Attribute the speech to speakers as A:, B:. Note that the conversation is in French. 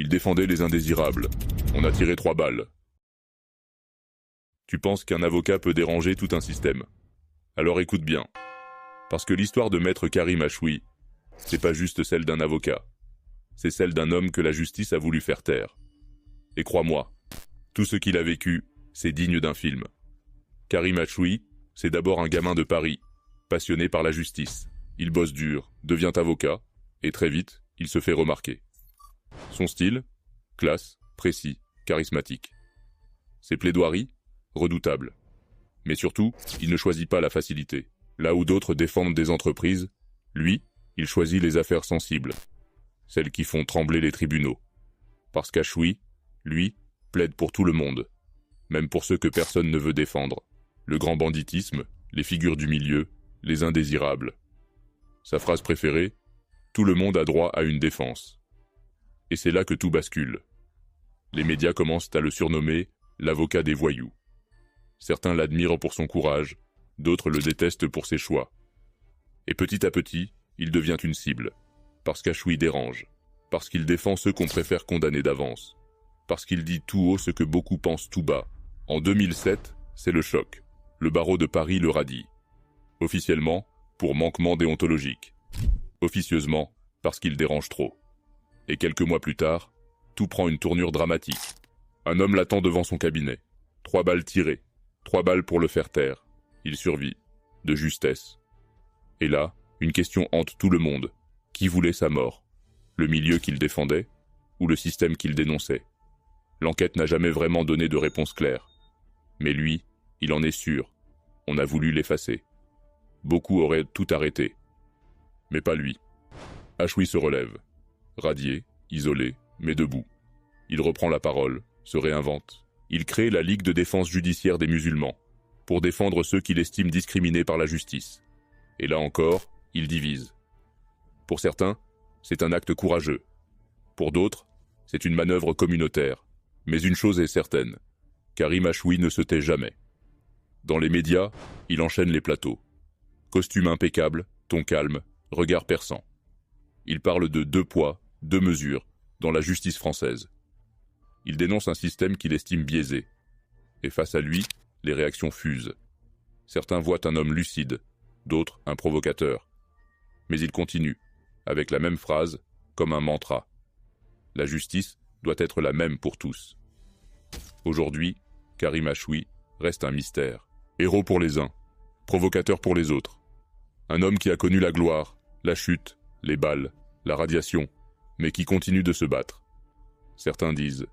A: Il défendait les indésirables. On a tiré 3 balles. Tu penses qu'un avocat peut déranger tout un système? Alors écoute bien. Parce que l'histoire de Maître Karim Achoui, c'est pas juste celle d'un avocat. C'est celle d'un homme que la justice a voulu faire taire. Et crois-moi, tout ce qu'il a vécu, c'est digne d'un film. Karim Achoui, c'est d'abord un gamin de Paris, passionné par la justice. Il bosse dur, devient avocat, et très vite, il se fait remarquer. Son style, classe, précis, charismatique. Ses plaidoiries, redoutables. Mais surtout, il ne choisit pas la facilité. Là où d'autres défendent des entreprises, lui, il choisit les affaires sensibles, celles qui font trembler les tribunaux. Parce qu'Achoui, lui, plaide pour tout le monde, même pour ceux que personne ne veut défendre. Le grand banditisme, les figures du milieu, les indésirables. Sa phrase préférée, tout le monde a droit à une défense. Et c'est là que tout bascule. Les médias commencent à le surnommer l'avocat des voyous. Certains l'admirent pour son courage, d'autres le détestent pour ses choix. Et petit à petit, il devient une cible. Parce qu'Achoui dérange. Parce qu'il défend ceux qu'on préfère condamner d'avance. Parce qu'il dit tout haut ce que beaucoup pensent tout bas. En 2007, c'est le choc. Le barreau de Paris le radie. Officiellement, pour manquement déontologique. Officieusement, parce qu'il dérange trop. Et quelques mois plus tard, tout prend une tournure dramatique. Un homme l'attend devant son cabinet. 3 balles tirées. 3 balles pour le faire taire. Il survit. De justesse. Et là, une question hante tout le monde. Qui voulait sa mort? Le milieu qu'il défendait ou le système qu'il dénonçait? L'enquête n'a jamais vraiment donné de réponse claire. Mais lui, il en est sûr. On a voulu l'effacer. Beaucoup auraient tout arrêté. Mais pas lui. Achoui se relève. Radié, isolé, mais debout. Il reprend la parole, se réinvente. Il crée la Ligue de défense judiciaire des musulmans, pour défendre ceux qu'il estime discriminés par la justice. Et là encore, il divise. Pour certains, c'est un acte courageux. Pour d'autres, c'est une manœuvre communautaire. Mais une chose est certaine, Karim Achoui ne se tait jamais. Dans les médias, il enchaîne les plateaux. Costume impeccable, ton calme, regard perçant. Il parle de 2 poids, 2 mesures dans la justice française. Il dénonce un système qu'il estime biaisé. Et face à lui, les réactions fusent. Certains voient un homme lucide, d'autres un provocateur. Mais il continue, avec la même phrase, comme un mantra. La justice doit être la même pour tous. Aujourd'hui, Karim Achoui reste un mystère. Héros pour les uns, provocateur pour les autres. Un homme qui a connu la gloire, la chute, les balles, la radiation, mais qui continue de se battre. Certains disent